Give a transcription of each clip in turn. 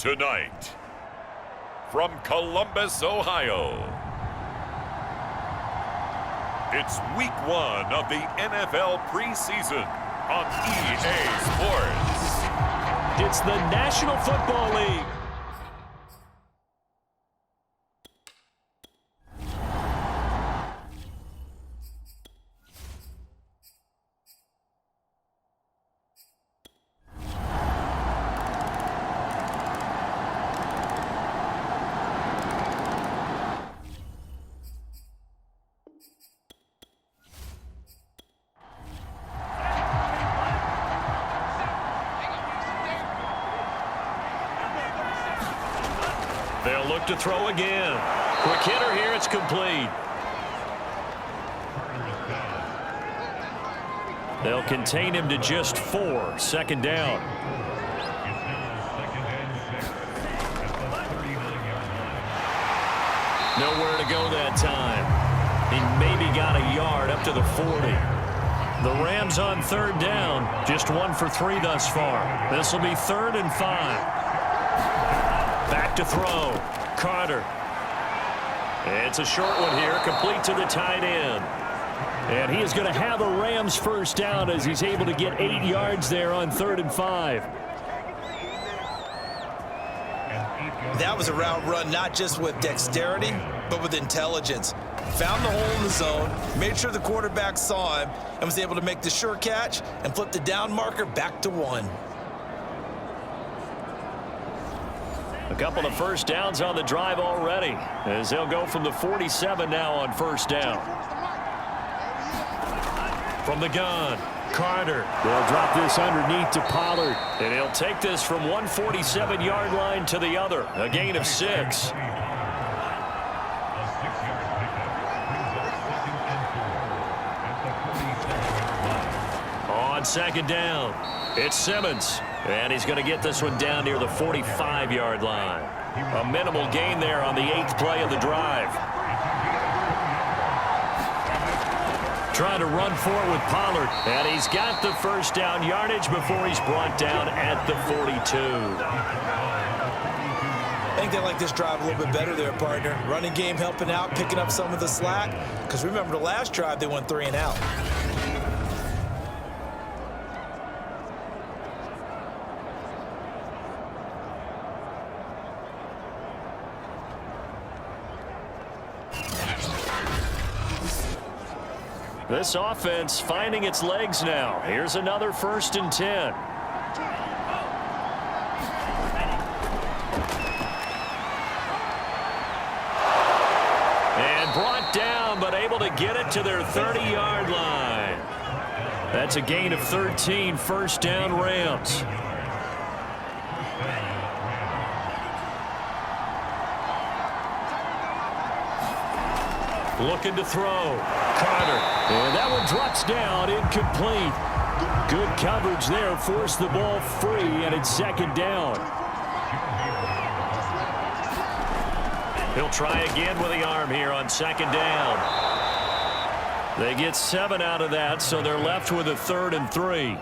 Tonight, from Columbus, Ohio, it's week 1 of the NFL preseason on EA Sports. It's the National Football League. They'll look to throw again. Quick hitter here, it's complete. They'll contain him to just 4. Second down. Nowhere to go that time. He maybe got a yard up to the 40. The Rams on third down, just 1 for 3 thus far. This will be 3rd and 5. Back to throw. Carter. It's a short one here, complete to the tight end. And he is going to have a Rams first down as he's able to get 8 yards there on 3rd and 5. That was a route run not just with dexterity, but with intelligence. Found the hole in the zone, made sure the quarterback saw him, and was able to make the sure catch and flip the down marker back to 1. A couple of first downs on the drive already, as they'll go from the 47 now on first down. From the gun, Carter. They'll drop this underneath to Pollard, and he'll take this from 147-yard line to the other, a gain of 6. On second down, it's Simmons. And he's going to get this one down near the 45-yard line. A minimal gain there on the 8th play of the drive. Trying to run for it with Pollard. And he's got the first down yardage before he's brought down at the 42. I think they like this drive a little bit better there, partner. Running game helping out, picking up some of the slack. Because remember the last drive, they went 3 and out. This offense finding its legs now. Here's another 1st and 10. And brought down, but able to get it to their 30-yard line. That's a gain of 13, first down Rams. Looking to throw. Carter. And that one drops down, incomplete. Good coverage there, forced the ball free, and it's second down. He'll try again with the arm here on second down. They get 7 out of that, so they're left with a 3rd and 3.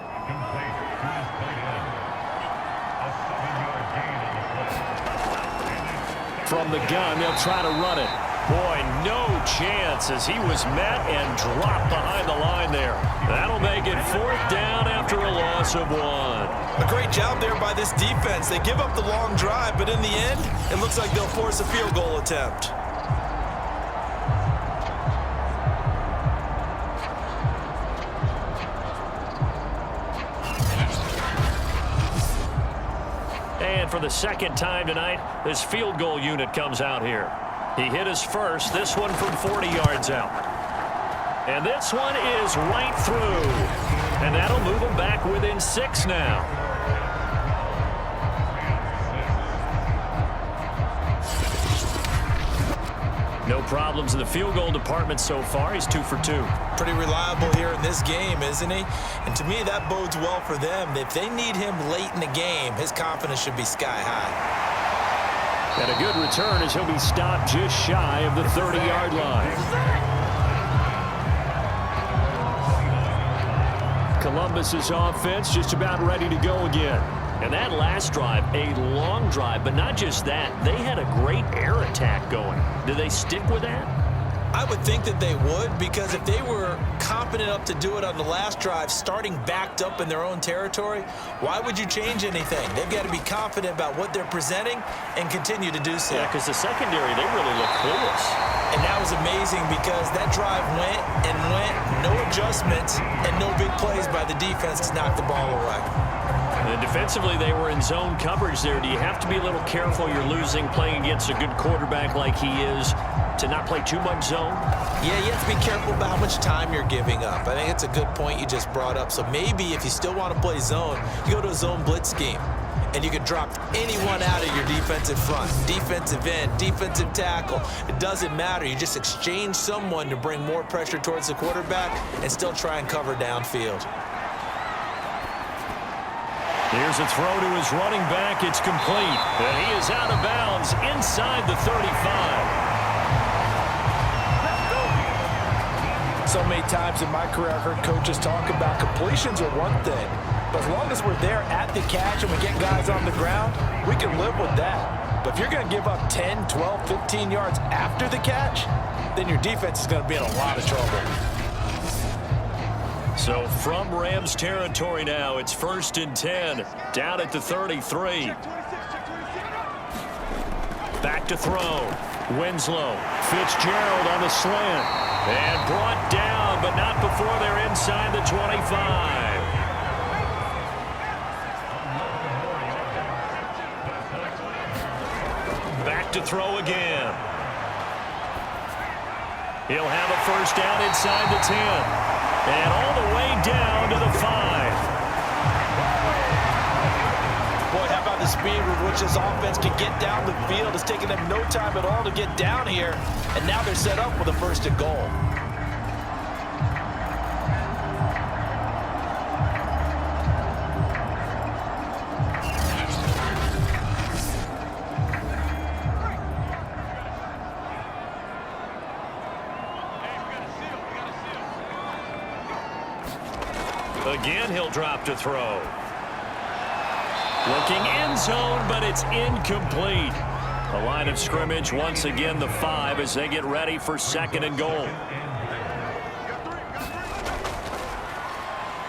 From the gun, they'll try to run it. Boy, no chance as he was met and dropped behind the line there. That'll make it 4th down after a loss of 1. A great job there by this defense. They give up the long drive, but in the end, it looks like they'll force a field goal attempt. And for the second time tonight, this field goal unit comes out here. He hit his first, this one from 40 yards out. And this one is right through. And that'll move him back within 6 now. No problems in the field goal department so far. He's 2 for 2. Pretty reliable here in this game, isn't he? And to me, that bodes well for them. If they need him late in the game, his confidence should be sky high. And a good return as he'll be stopped just shy of the 30-yard line. Columbus's offense just about ready to go again. And that last drive, a long drive, but not just that. They had a great air attack going. Do they stick with that? I would think that they would, because if they were confident enough to do it on the last drive, starting backed up in their own territory, why would you change anything? They've got to be confident about what they're presenting and continue to do so. Yeah, because the secondary, they really look clueless. And that was amazing because that drive went and went, no adjustments, and no big plays by the defense to knock the ball away. And defensively, they were in zone coverage there. Do you have to be a little careful? You're losing playing against a good quarterback like he is to not play too much zone? Yeah, you have to be careful about how much time you're giving up. I think it's a good point you just brought up. So maybe if you still want to play zone, you go to a zone blitz scheme. And you can drop anyone out of your defensive front, defensive end, defensive tackle. It doesn't matter. You just exchange someone to bring more pressure towards the quarterback and still try and cover downfield. Here's a throw to his running back. It's complete. And he is out of bounds inside the 35. So many times in my career, I've heard coaches talk about completions are one thing. But as long as we're there at the catch and we get guys on the ground, we can live with that. But if you're going to give up 10, 12, 15 yards after the catch, then your defense is going to be in a lot of trouble. So from Rams territory now, it's 1st and 10, down at the 33. Back to throw. Winslow. Fitzgerald on the slant. And brought down, but not before they're inside the 25. Back to throw again. He'll have a first down inside the 10. And all the way down to the 5. Boy, how about the speed with which this offense can get down the field? It's taking them no time at all to get down here. And now they're set up with a 1st and goal. Again, he'll drop to throw. Looking end zone, but it's incomplete. The line of scrimmage, once again, the 5 as they get ready for 2nd and goal.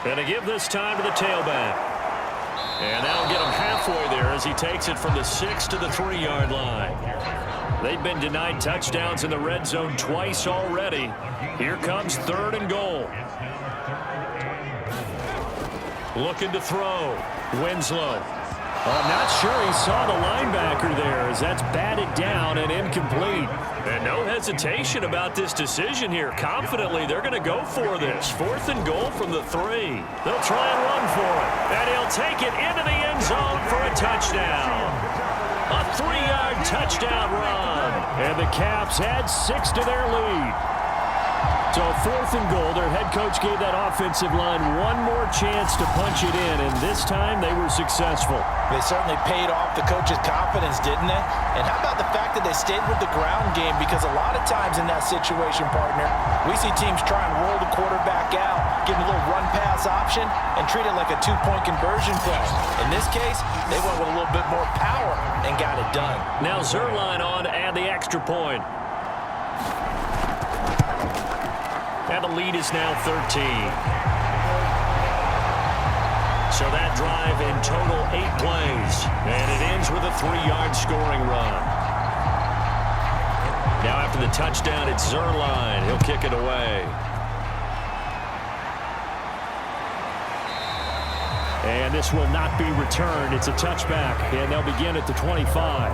And a give this time to the tailback. And that'll get him halfway there as he takes it from the 6 to the 3-yard line. They've been denied touchdowns in the red zone twice already. Here comes 3rd and goal. Looking to throw. Winslow. I'm not sure he saw the linebacker there as that's batted down and incomplete. And no hesitation about this decision here. Confidently, they're going to go for this. 4th and goal from the 3. They'll try and run for it. And he'll take it into the end zone for a touchdown. A 3-yard touchdown run. And the Caps add 6 to their lead. So 4th and goal, their head coach gave that offensive line one more chance to punch it in, and this time they were successful. They certainly paid off the coach's confidence, didn't they? And how about the fact that they stayed with the ground game? Because a lot of times in that situation, partner, we see teams try and roll the quarterback out, give him a little run-pass option, and treat it like a 2-point conversion play. In this case, they went with a little bit more power and got it done. Now Zerline on to add the extra point. And the lead is now 13. So that drive in total 8 plays. And it ends with a 3-yard scoring run. Now after the touchdown, it's Zerline. He'll kick it away. And this will not be returned. It's a touchback. And they'll begin at the 25.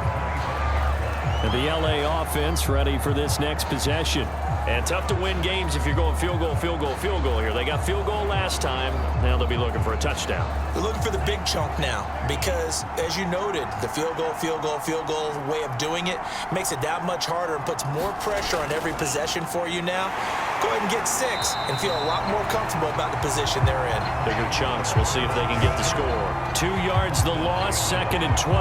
And the LA offense ready for this next possession. And tough to win games if you're going field goal, field goal, field goal here. They got field goal last time. Now they'll be looking for a touchdown. They're looking for the big chunk now because, as you noted, the field goal way of doing it makes it that much harder and puts more pressure on every possession for you now. Go ahead and get 6 and feel a lot more comfortable about the position they're in. Bigger chunks. We'll see if they can get the score. 2 yards the loss, 2nd and 12.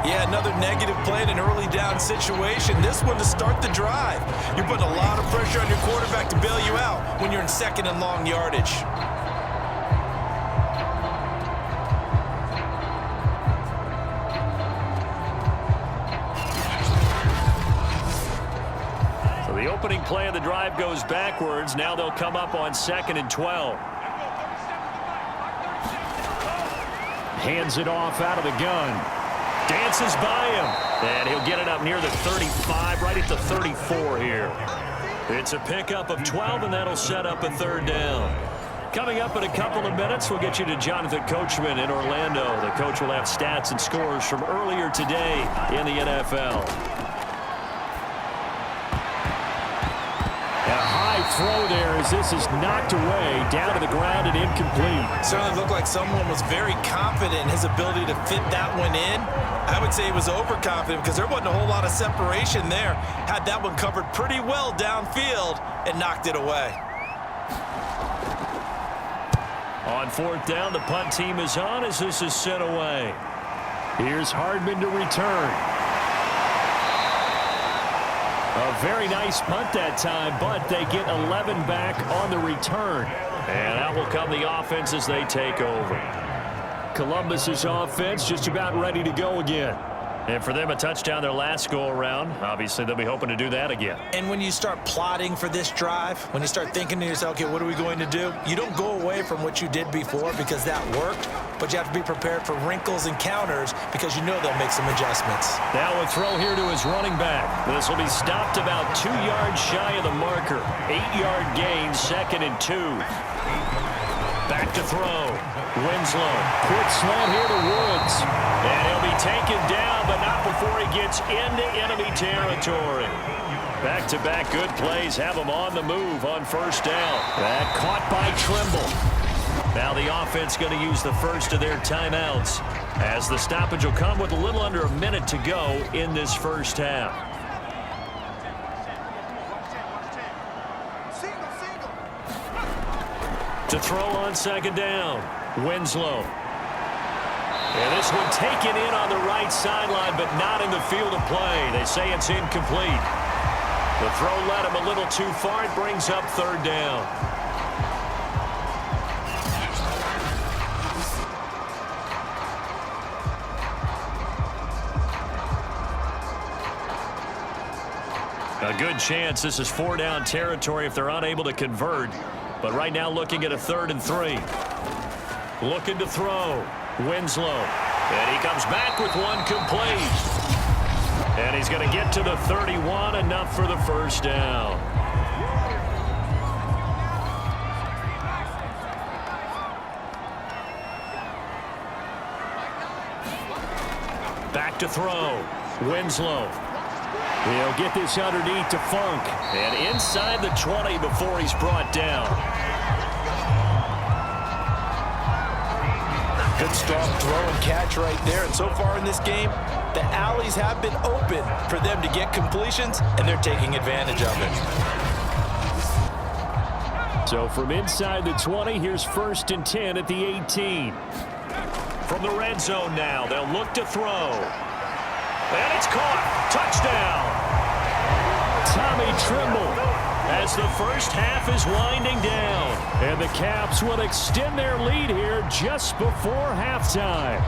Yeah, another negative play in an early down situation. This one to start the drive. You're putting a lot of pressure on your quarterback to bail you out when you're in 2nd and long yardage. opening play of the drive goes backwards. Now they'll come up on 2nd and 12. Hands it off out of the gun. Dances by him. And he'll get it up near the 35, right at the 34 here. It's a pickup of 12, and that'll set up a 3rd down. Coming up in a couple of minutes, we'll get you to Jonathan Coachman in Orlando. The coach will have stats and scores from earlier today in the NFL. Throw there as this is knocked away down to the ground and incomplete. Certainly looked like someone was very confident in his ability to fit that one in. I would say he was overconfident because there wasn't a whole lot of separation there. Had that one covered pretty well downfield and knocked it away. On 4th down, the punt team is on as this is sent away. Here's Hardman to return. A very nice punt that time, but they get 11 back on the return. And out will come the offense as they take over. Columbus's offense just about ready to go again. And for them, a touchdown their last go-around. Obviously, they'll be hoping to do that again. And when you start plotting for this drive, when you start thinking to yourself, okay, what are we going to do? You don't go away from what you did before because that worked, but you have to be prepared for wrinkles and counters because you know they'll make some adjustments. Now a throw here to his running back. This will be stopped about 2 yards shy of the marker. 8-yard gain, 2nd and 2. Back to throw. Winslow. Quick slant here to Woods. And he'll be taken down, but not before he gets into enemy territory. Back-to-back good plays have him on the move on 1st down. That caught by Trimble. Now the offense going to use the first of their timeouts as the stoppage will come with a little under a minute to go in this 1st half. To throw on 2nd down. Winslow. And this one taken in on the right sideline, but not in the field of play. They say it's incomplete. The throw led him a little too far. It brings up 3rd down. A good chance this is 4-down territory if they're unable to convert. But right now looking at a 3rd and 3. Looking to throw. Winslow. And he comes back with one complete. And he's going to get to the 31, enough for the 1st down. Back to throw. Winslow. He'll get this underneath to Funk. And inside the 20 before he's brought down. Good strong throw and catch right there. And so far in this game, the alleys have been open for them to get completions, and they're taking advantage of it. So from inside the 20, here's 1st and 10 at the 18. From the red zone now, they'll look to throw. And it's caught. Touchdown. Tommy Trimble as the 1st half is winding down. And the Caps will extend their lead here just before halftime.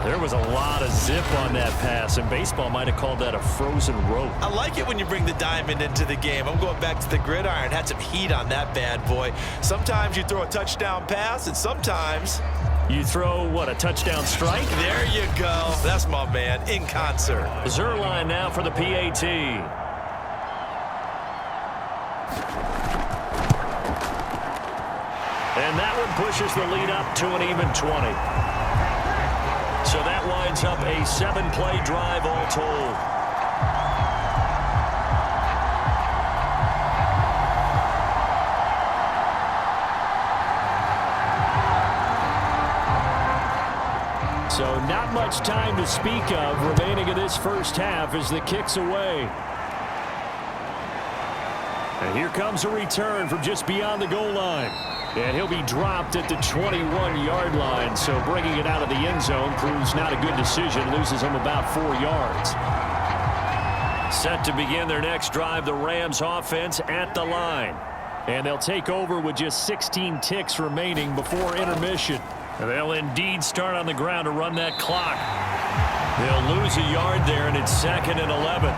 There was a lot of zip on that pass, and baseball might have called that a frozen rope. I like it when you bring the diamond into the game. I'm going back to the gridiron. Had some heat on that bad boy. Sometimes you throw a touchdown pass, and sometimes you throw, what, a touchdown strike? There you go. That's my man, in concert. Zerline now for the PAT. And that one pushes the lead up to an even 20. So that winds up a 7-play drive all told. So not much time to speak of remaining in this 1st half as the kick's away. And here comes a return from just beyond the goal line. And he'll be dropped at the 21-yard line. So bringing it out of the end zone proves not a good decision. Loses him about 4 yards. Set to begin their next drive, the Rams offense at the line. And they'll take over with just 16 ticks remaining before intermission. They'll indeed start on the ground to run that clock. They'll lose a yard there, and it's 2nd and 11.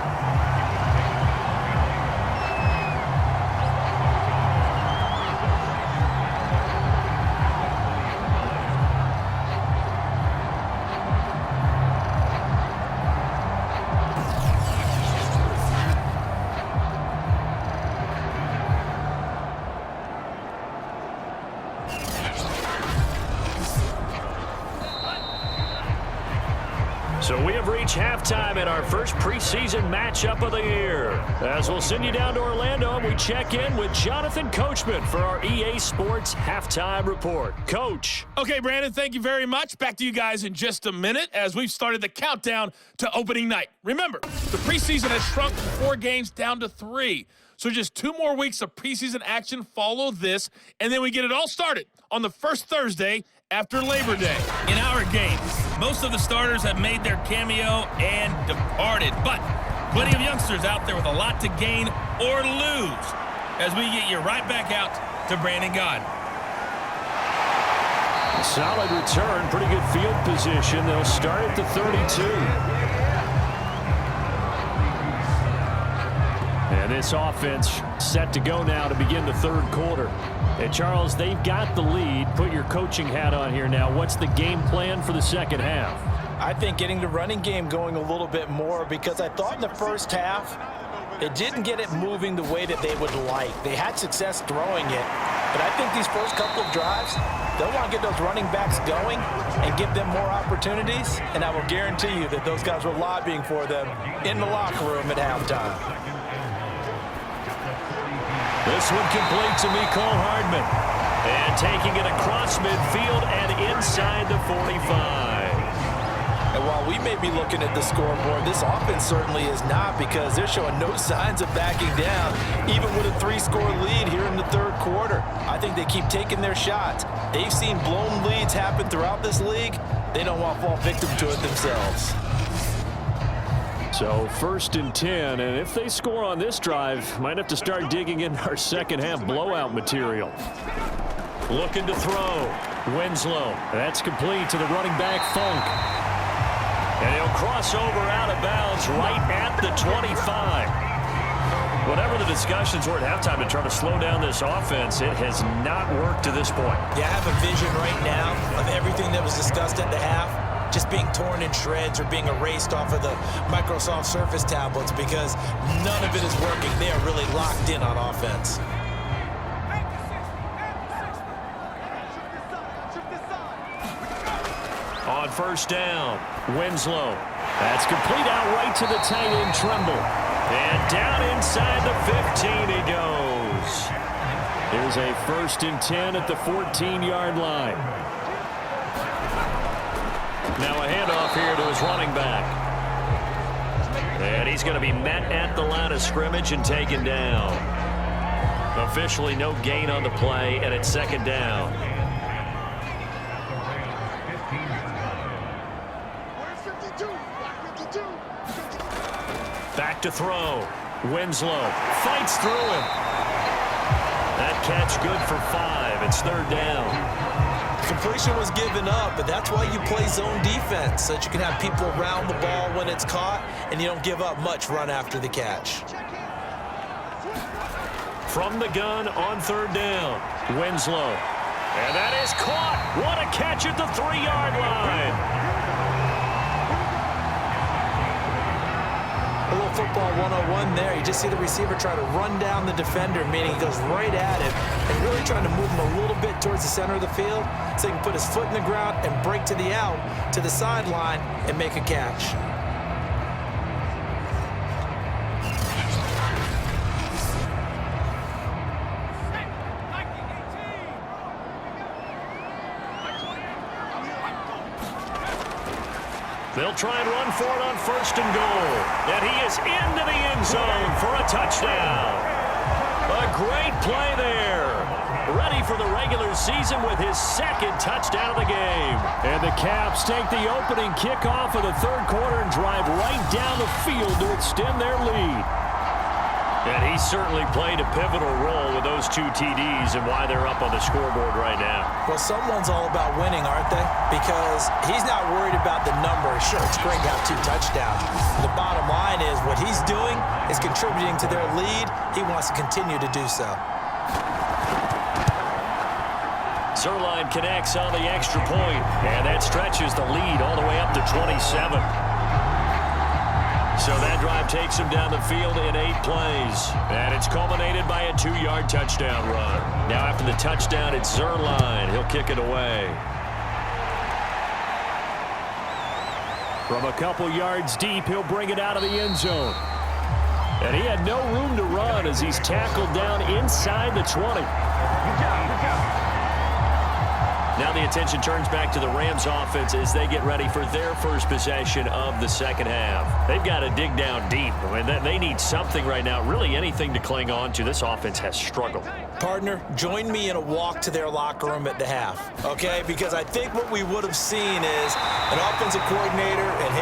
So we have reached halftime in our first preseason matchup of the year. As we'll send you down to Orlando, and we check in with Jonathan Coachman for our EA Sports Halftime Report. Coach. Okay, Brandon, thank you very much. Back to you guys in just a minute as we've started the countdown to opening night. Remember, the preseason has shrunk from 4 games down to 3. So just 2 more weeks of preseason action follow this, and then we get it all started on the first Thursday after Labor Day. In our games, most of the starters have made their cameo and departed, but plenty of youngsters out there with a lot to gain or lose as we get you right back out to Brandon God. Solid return, pretty good field position. They'll start at the 32. And this offense set to go now to begin the third quarter. And Charles, they've got the lead. Put your coaching hat on here now. What's the game plan for the second half? I think getting the running game going a little bit more, because I thought in the first half it didn't get it moving the way that they would like. They had success throwing it, but I think these first couple of drives, they'll want to get those running backs going and give them more opportunities, and I will guarantee you that those guys were lobbying for them in the locker room at halftime. This one complete to Mecole Hardman. And taking it across midfield and inside the 45. And while we may be looking at the scoreboard, this offense certainly is not, because they're showing no signs of backing down, even with a 3-score lead here in the third quarter. I think they keep taking their shots. They've seen blown leads happen throughout this league. They don't want to fall victim to it themselves. So 1st and 10, and if they score on this drive, might have to start digging in our second half blowout material. Looking to throw. Winslow. That's complete to the running back, Funk. And he'll cross over out of bounds right at the 25. Whatever the discussions were at halftime to try to slow down this offense, it has not worked to this point. Yeah, I have a vision right now of everything that was discussed at the half just being torn in shreds or being erased off of the Microsoft Surface tablets, because none of it is working. They are really locked in on offense. On 1st down, Winslow. That's complete out right to the tight end, Tremble. And down inside the 15 he goes. Here's a 1st and 10 at the 14-yard line. Now a handoff here to his running back. And he's going to be met at the line of scrimmage and taken down. Officially no gain on the play, and it's 2nd down. Back to throw. Winslow fights through him. That catch good for 5. It's 3rd down. Completion was given up, but that's why you play zone defense, so that you can have people around the ball when it's caught, and you don't give up much run after the catch. From the gun on 3rd down, Winslow. And that is caught. What a catch at the 3-yard line. A little football 101 there. You just see the receiver try to run down the defender, meaning he goes right at him and really trying to move him a little bit towards the center of the field so he can put his foot in the ground and break to the out, to the sideline, and make a catch. They'll try and run for it on 1st and goal. And he is into the end zone for a touchdown. A great play there. Ready for the regular season with his 2nd touchdown of the game. And the Caps take the opening kickoff of the third quarter and drive right down the field to extend their lead. And he certainly played a pivotal role with those 2 TDs and why they're up on the scoreboard right now. Well, someone's all about winning, aren't they? Because he's not worried about the number. Sure, it's great to have 2 touchdowns. The bottom line is what he's doing is contributing to their lead. He wants to continue to do so. Zerline connects on the extra point, and that stretches the lead all the way up to 27. So that drive takes him down the field in 8 plays. And it's culminated by a 2-yard touchdown run. Now after the touchdown, it's Zerline. He'll kick it away. From a couple yards deep, he'll bring it out of the end zone. And he had no room to run as he's tackled down inside the 20. Good job. Now the attention turns back to the Rams offense as they get ready for their first possession of the second half. They've got to dig down deep. I mean, they need something right now, really anything to cling on to. This offense has struggled. Partner, join me in a walk to their locker room at the half, okay? Because I think what we would have seen is an offensive coordinator and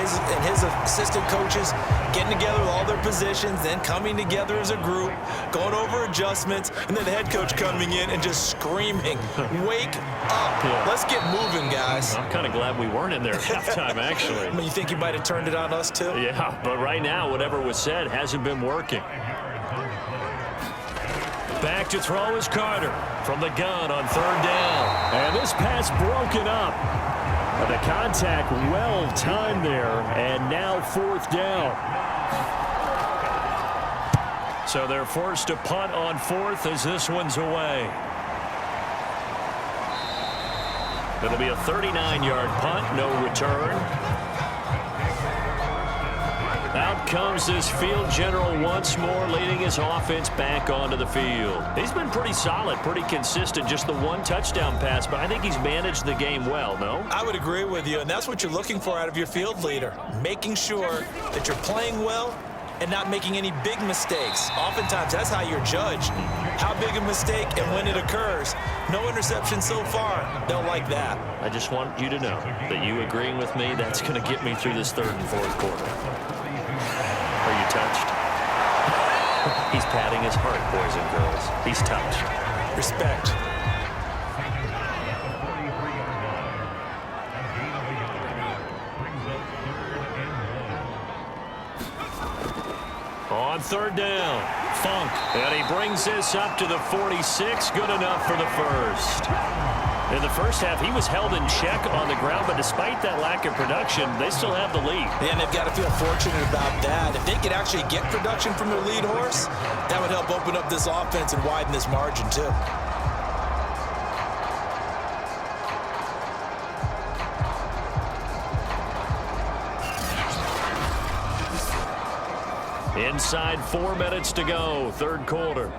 his assistant coaches getting together with all their positions, then coming together as a group, going over adjustments, and then the head coach coming in and just screaming, "Wake up. Yeah. Let's get moving, guys." I'm kind of glad we weren't in there at halftime, actually. I mean, you think you might have turned it on us, too? Yeah, but right now, whatever was said hasn't been working. Back to throw is Carter from the gun on third down. And this pass broken up. And the contact well timed there, and now fourth down. So they're forced to punt on fourth as this one's away. It'll be a 39-yard punt, no return. Out comes this field general once more, leading his offense back onto the field. He's been pretty solid, pretty consistent, just the one touchdown pass, but I think he's managed the game well, no? I would agree with you, and that's what you're looking for out of your field leader, making sure that you're playing well and not making any big mistakes. Oftentimes, that's how you're judged. How big a mistake and when it occurs. No interception so far. They'll like that. I just want you to know that you agreeing with me, that's going to get me through this third and fourth quarter. Are you touched? He's patting his heart, boys and girls. He's touched. Respect. On third down, Funk. And he brings this up to the 46. Good enough for the first. In the first half, he was held in check on the ground, but despite that lack of production, they still have the lead. And they've got to feel fortunate about that. If they could actually get production from their lead horse, that would help open up this offense and widen this margin, too. Inside 4 minutes to go, third quarter.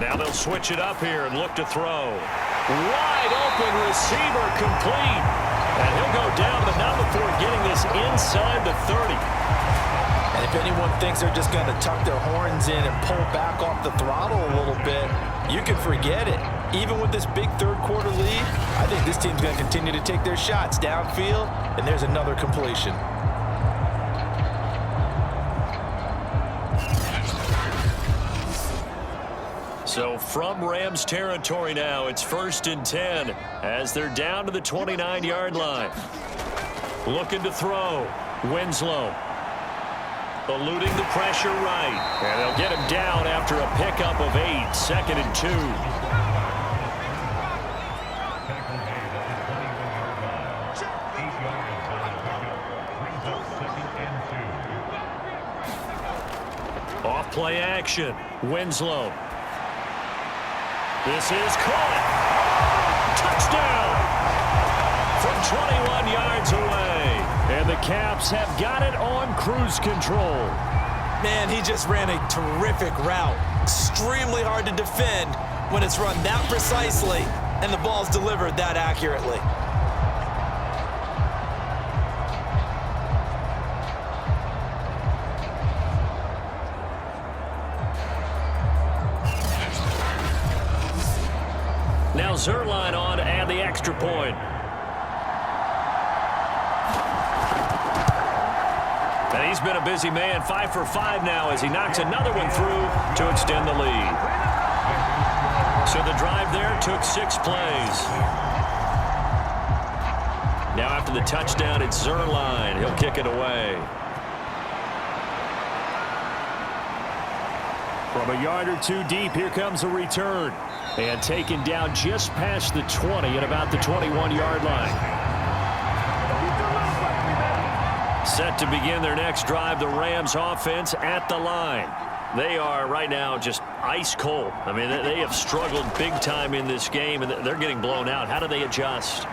Now they'll switch it up here and look to throw. Wide open receiver complete. And he'll go down, but not before getting this inside the 30. And if anyone thinks they're just going to tuck their horns in and pull back off the throttle a little bit, you can forget it. Even with this big third quarter lead, I think this team's going to continue to take their shots downfield, and there's another completion. So from Rams territory now, it's 1st and 10 as they're down to the 29-yard line. Looking to throw. Winslow. Eluding the pressure right. And they'll get him down after a pickup of 8. 2nd and 2. Off play action. Winslow. This is caught. Touchdown from 21 yards away. And the Caps have got it on cruise control. Man, he just ran a terrific route. Extremely hard to defend when it's run that precisely and the ball's delivered that accurately. Now Zerline on to add the extra point. And he's been a busy man, 5 for 5 now as he knocks another one through to extend the lead. So the drive there took 6 plays. Now after the touchdown, it's Zerline. He'll kick it away. From a yard or two deep, here comes a return. And taken down just past the 20 at about the 21-yard line. Set to begin their next drive, the Rams offense at the line. They are right now just ice cold. I mean, they have struggled big time in this game, and they're getting blown out. How do they adjust?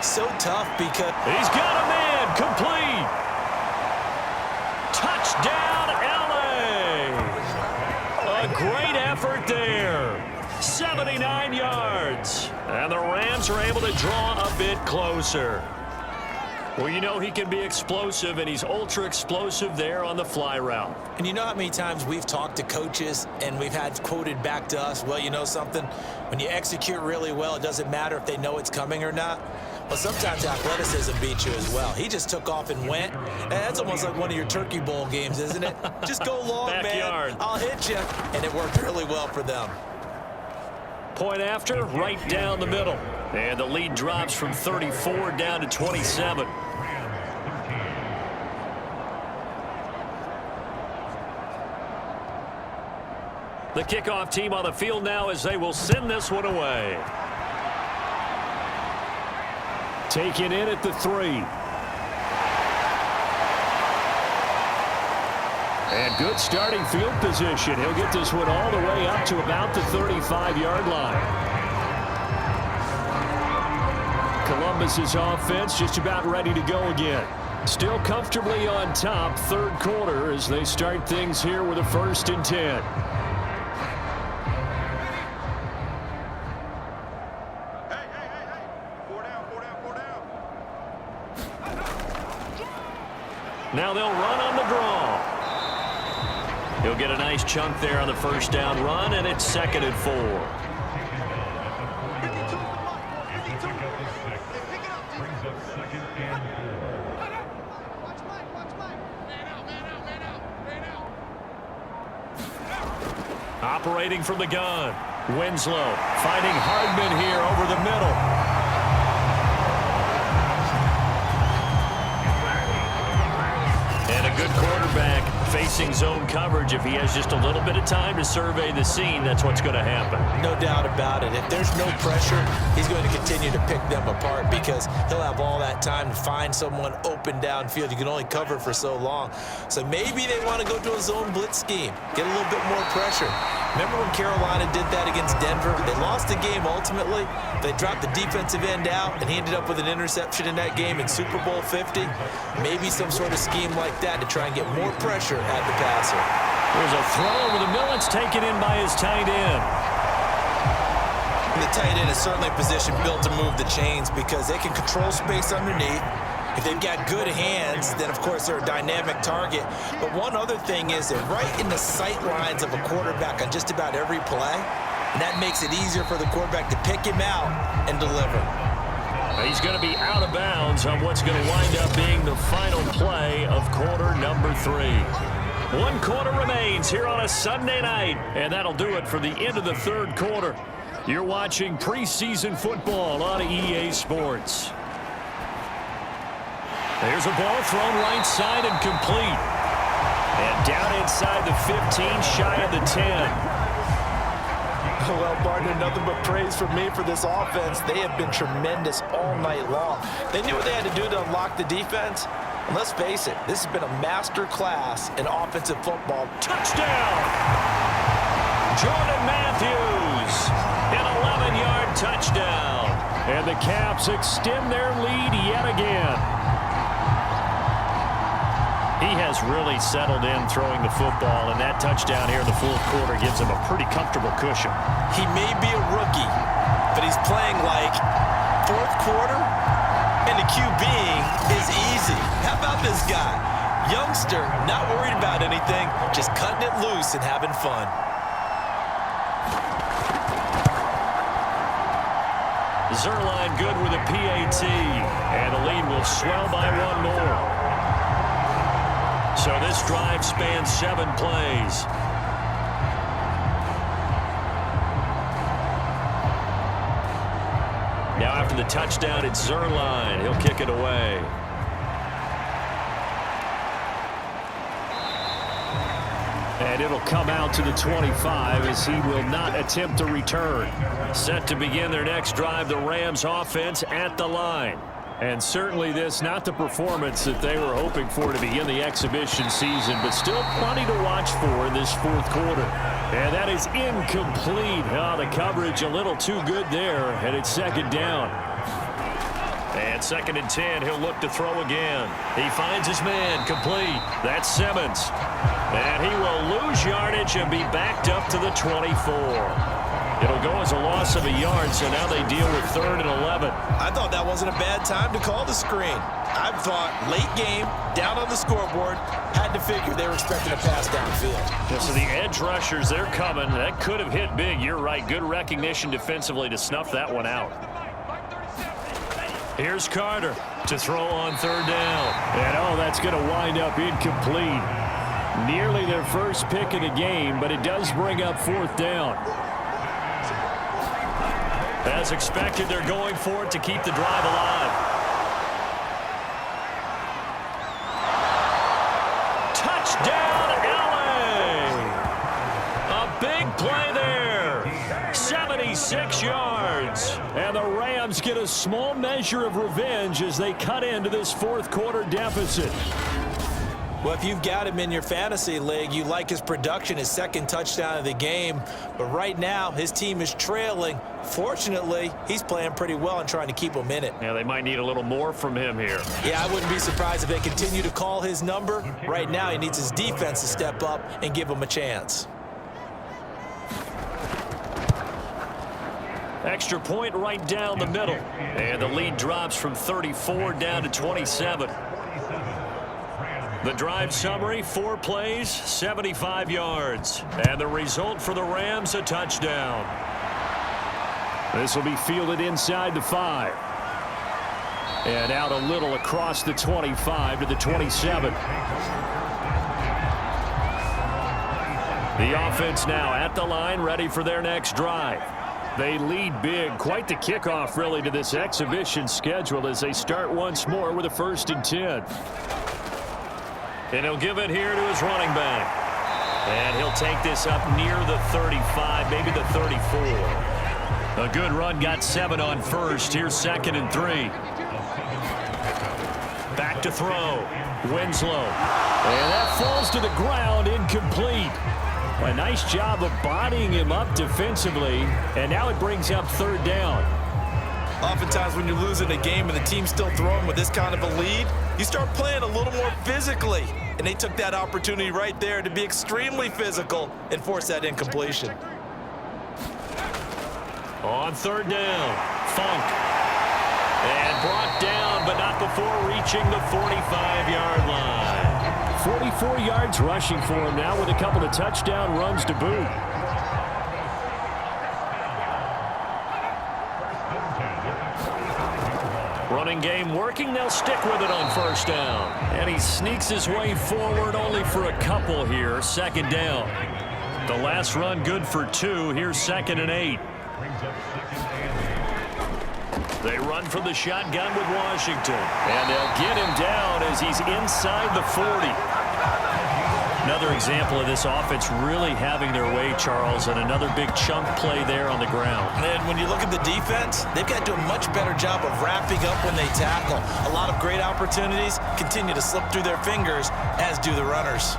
So tough because He's got a man, complete. Touchdown, LA. A great effort there. 79 yards. And the Rams are able to draw a bit closer. Well, you know he can be explosive, and he's ultra-explosive there on the fly route. And you know how many times we've talked to coaches and we've had quoted back to us, well, you know something? When you execute really well, it doesn't matter if they know it's coming or not. Well, sometimes athleticism beats you as well. He just took off and went. And that's almost like one of your Turkey Bowl games, isn't it? Just go long, Backyard. man. I'll hit you. And it worked really well for them. Point after, right down the middle. And the lead drops from 34 down to 27. The kickoff team on the field now as they will send this one away. Taken in at the 3. And good starting field position. He'll get this one all the way up to about the 35-yard line. Columbus's offense just about ready to go again. Still comfortably on top, third quarter as they start things here with a 1st and 10. Now they'll run on the draw. He'll get a nice chunk there on the 1st down run, and it's 2nd and 4. Operating from the gun. Winslow finding Hardman here over the middle. And a good quarterback facing zone coverage. If he has just a little bit of time to survey the scene, that's what's going to happen. No doubt about it. If there's no pressure, he's going to continue to pick them apart because he'll have all that time to find someone open downfield. You can only cover for so long. So maybe they want to go to a zone blitz scheme, get a little bit more pressure. Remember when Carolina did that against Denver? They lost the game ultimately. They dropped the defensive end out, and he ended up with an interception in that game in Super Bowl 50. Maybe some sort of scheme like that to try and get more pressure at the passer. There's a throw over the middle. It's taken in by his tight end. And the tight end is certainly a position built to move the chains because they can control space underneath. If they've got good hands, then, of course, they're a dynamic target. But one other thing is they're right in the sight lines of a quarterback on just about every play. And that makes it easier for the quarterback to pick him out and deliver. He's going to be out of bounds on what's going to wind up being the final play of quarter number 3. 1 quarter remains here on a Sunday night. And that'll do it for the end of the 3rd quarter. You're watching preseason football on EA Sports. There's a ball thrown right side and complete. And down inside the 15, shy of the 10. Well, partner, nothing but praise from me for this offense. They have been tremendous all night long. They knew what they had to do to unlock the defense. And let's face it, this has been a master class in offensive football. Touchdown! Jordan Matthews, an 11-yard touchdown. And the Caps extend their lead yet again. He has really settled in throwing the football, and that touchdown here in the 4th quarter gives him a pretty comfortable cushion. He may be a rookie, but he's playing like 4th quarter, and the QBing is easy. How about this guy? Youngster, not worried about anything, just cutting it loose and having fun. Zerline good with a PAT, and the lead will swell by 1 more. So this drive spans 7 plays. Now after the touchdown, it's Zerline. He'll kick it away. And it'll come out to the 25 as he will not attempt a return. Set to begin their next drive, the Rams offense at the line. And certainly this, not the performance that they were hoping for to begin the exhibition season, but still plenty to watch for in this 4th quarter. And that is incomplete. Oh, the coverage a little too good there, and it's 2nd down. And 2nd and 10, he'll look to throw again. He finds his man, complete. That's Simmons. And he will lose yardage and be backed up to the 24. It'll go as a loss of a yard, so now they deal with 3rd and 11. I thought that wasn't a bad time to call the screen. I thought late game, down on the scoreboard, had to figure they were expecting a pass downfield. Yeah, so the edge rushers, they're coming. That could have hit big. You're right. Good recognition defensively to snuff that one out. Here's Carter to throw on 3rd down. And, that's going to wind up incomplete. Nearly their first pick of the game, but it does bring up 4th down. As expected, they're going for it to keep the drive alive. Touchdown, LA! A big play there. 76 yards. And the Rams get a small measure of revenge as they cut into this 4th quarter deficit. Well, if you've got him in your fantasy league, you like his production, his 2nd touchdown of the game. But right now, his team is trailing. Fortunately, he's playing pretty well and trying to keep them in it. Yeah, they might need a little more from him here. Yeah, I wouldn't be surprised if they continue to call his number. Right now, he needs his defense to step up and give him a chance. Extra point right down the middle. And the lead drops from 34 down to 27. The drive summary, 4 plays, 75 yards. And the result for the Rams, a touchdown. This will be fielded inside the 5. And out a little across the 25 to the 27. The offense now at the line, ready for their next drive. They lead big. Quite the kickoff, really, to this exhibition schedule as they start once more with a 1st and 10. And he'll give it here to his running back. And he'll take this up near the 35, maybe the 34. A good run, got 7 on 1st. Here's 2nd and 3. Back to throw. Winslow. And that falls to the ground, incomplete. A nice job of bodying him up defensively. And now it brings up 3rd down. Oftentimes when you're losing a game and the team's still throwing with this kind of a lead, you start playing a little more physically. And they took that opportunity right there to be extremely physical and force that incompletion. On 3rd down, Funk. And brought down, but not before reaching the 45-yard line. 44 yards rushing for him now with a couple of touchdown runs to boot. Running game working. They'll stick with it on 1st down. And he sneaks his way forward only for a couple here. 2nd down. The last run good for 2. Here's 2nd and 8. They run from the shotgun with Washington. And they'll get him down as he's inside the 40. Another example of this offense really having their way, Charles, and another big chunk play there on the ground. And when you look at the defense, they've got to do a much better job of wrapping up when they tackle. A lot of great opportunities continue to slip through their fingers, as do the runners.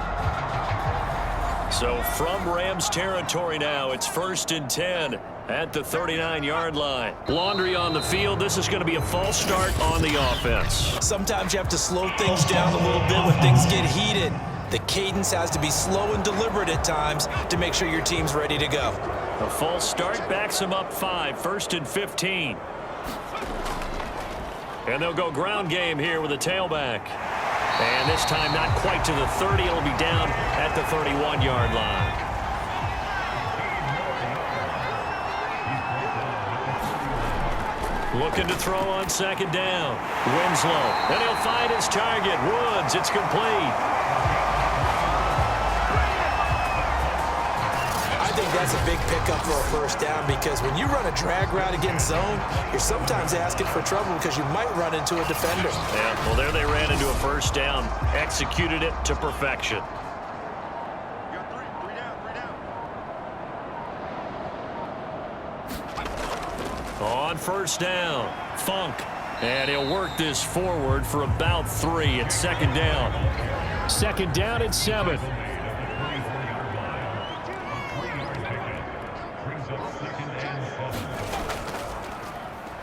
So from Rams territory now, it's 1st and 10 at the 39-yard line. Laundry on the field. This is going to be a false start on the offense. Sometimes you have to slow things down a little bit when things get heated. The cadence has to be slow and deliberate at times to make sure your team's ready to go. A false start backs them up 5, 1st and 15. And they'll go ground game here with a tailback. And this time not quite to the 30. It'll be down at the 31-yard line. Looking to throw on 2nd down. Winslow. And he'll find his target. Woods. It's complete. I think that's a big pickup for a 1st down because when you run a drag route against zone, you're sometimes asking for trouble because you might run into a defender. Yeah, well, there they ran into a 1st down. Executed it to perfection. On 1st down, Funk. And he'll work this forward for about 3. It's 2nd down. 2nd down at 7.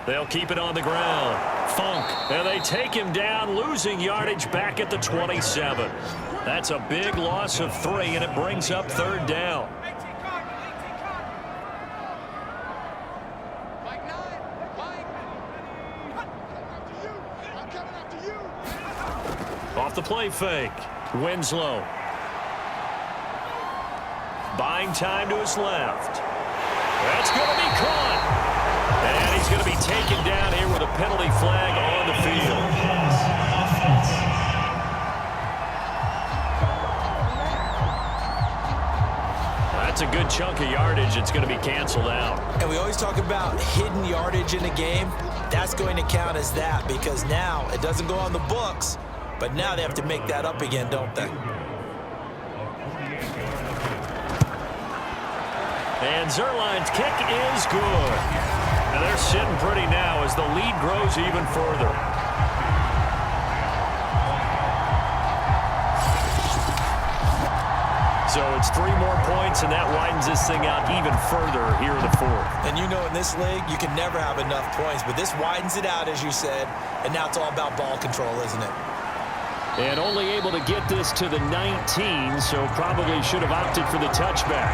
They'll keep it on the ground. Funk, and they take him down, losing yardage back at the 27. That's a big loss of 3, and it brings up third down. Off the play fake. Winslow. Buying time to his left. That's going to be caught. And he's going to be taken down here with a penalty flag on the field. That's a good chunk of yardage. It's going to be canceled out. And we always talk about hidden yardage in a game. That's going to count as that because now it doesn't go on the books, but now they have to make that up again, don't they? And Zerline's kick is good. And they're sitting pretty now as the lead grows even further. So it's 3 more points, and that widens this thing out even further here in the 4th. And you know in this league, you can never have enough points, but this widens it out, as you said, and now it's all about ball control, isn't it? And only able to get this to the 19, so probably should have opted for the touchback.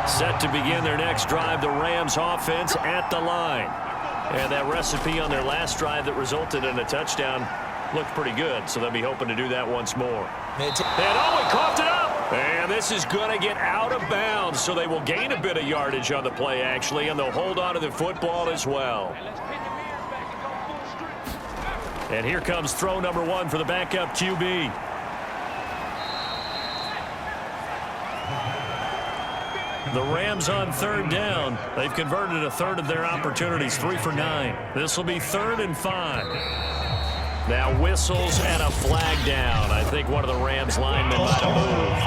Set to begin their next drive, the Rams offense at the line. And that recipe on their last drive that resulted in a touchdown looked pretty good, so they'll be hoping to do that once more. And oh, he coughed it up! And this is going to get out of bounds, so they will gain a bit of yardage on the play, actually, and they'll hold on to the football as well. And here comes throw number 1 for the backup QB. The Rams on third down. They've converted a third of their opportunities, 3 for 9. This will be 3rd and 5. Now whistles and a flag down. I think one of the Rams linemen might have moved.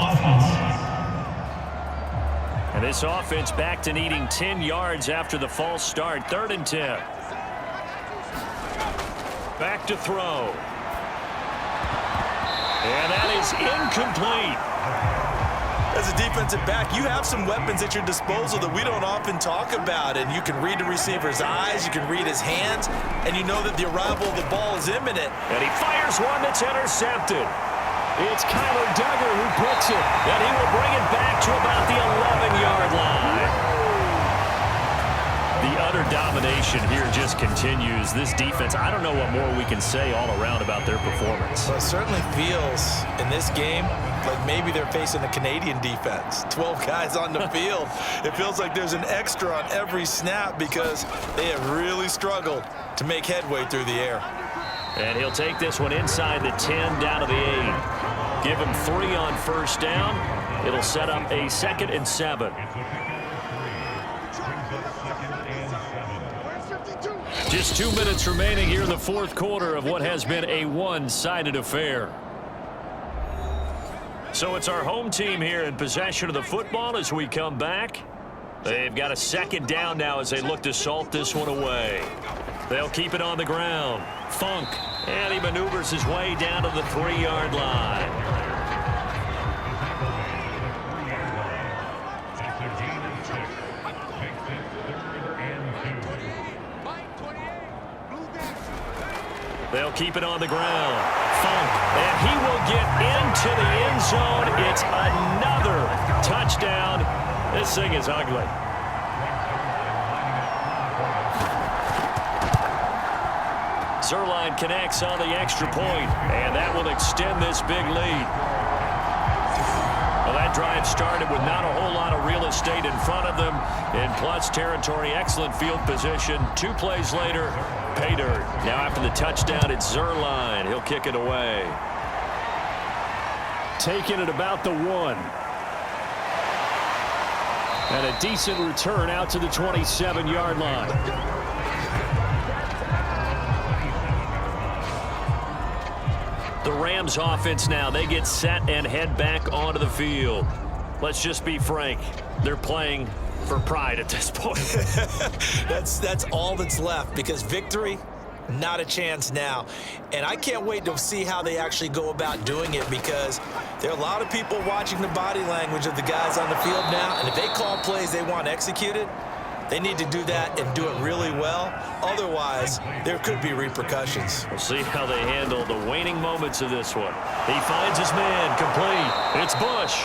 And this offense back to needing 10 yards after the false start. 3rd and 10. Back to throw. And that is incomplete. As a defensive back, you have some weapons at your disposal that we don't often talk about, and you can read the receiver's eyes, you can read his hands, and you know that the arrival of the ball is imminent. And he fires one that's intercepted. It's Kyler Duggar who picks it, and he will bring it back to about the 11-yard line. The utter domination here just continues. This defense, I don't know what more we can say all around about their performance. Well, it certainly feels in this game like maybe they're facing a Canadian defense. 12 guys on the field. It feels like there's an extra on every snap because they have really struggled to make headway through the air. And he'll take this one inside the 10 down to the 8. Give him 3 on first down. It'll set up a 2nd and 7. Just 2 minutes remaining here in the 4th quarter of what has been a one-sided affair. So it's our home team here in possession of the football as we come back. They've got a 2nd down now as they look to salt this one away. They'll keep it on the ground. Funk, and he maneuvers his way down to the 3-yard line. They'll keep it on the ground. Funk, and he will get into the end zone. It's another touchdown. This thing is ugly. Zerline connects on the extra point, and that will extend this big lead. Well, that drive started with not a whole lot of real estate in front of them. In plus territory, excellent field position. 2 plays later, pay dirt. Now after the touchdown, it's Zerline. He'll kick it away. Taking it about the 1. And a decent return out to the 27-yard line. The Rams offense now, they get set and head back onto the field. Let's just be frank. They're playing for pride at this point. That's all that's left because victory, not a chance now. And I can't wait to see how they actually go about doing it because there are a lot of people watching the body language of the guys on the field now. And if they call plays they want executed, They need to do that and do it really well. Otherwise, there could be repercussions. We'll see how they handle the waning moments of this one. He finds his man, complete. It's Bush.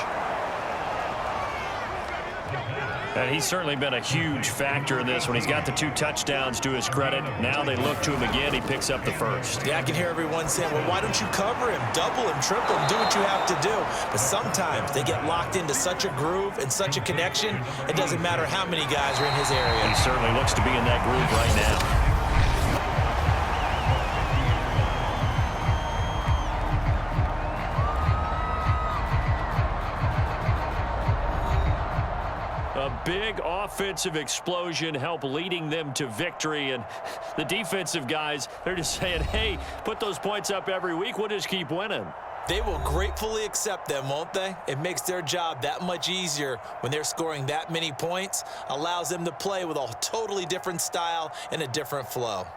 And he's certainly been a huge factor in this when he's got the 2 touchdowns to his credit. Now they look to him again. He picks up the first. Yeah, I can hear everyone saying, well, why don't you cover him, double him, triple him, do what you have to do. But sometimes they get locked into such a groove and such a connection, it doesn't matter how many guys are in his area. He certainly looks to be in that groove right now. A big offensive explosion helped leading them to victory, and the defensive guys, they're just saying, hey, put those points up every week, we'll just keep winning. They will gratefully accept them, won't they? It makes their job that much easier when they're scoring that many points, allows them to play with a totally different style and a different flow.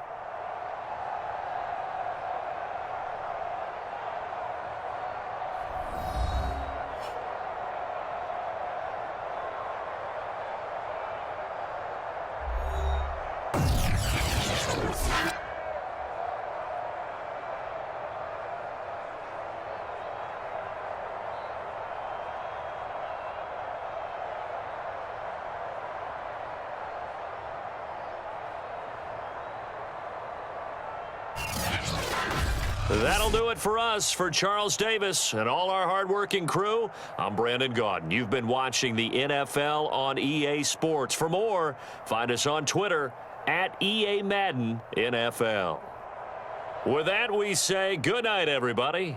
That'll do it for us. For Charles Davis and all our hardworking crew, I'm Brandon Gaudin. You've been watching the NFL on EA Sports. For more, find us on Twitter at EA Madden NFL. With that, we say good night, everybody.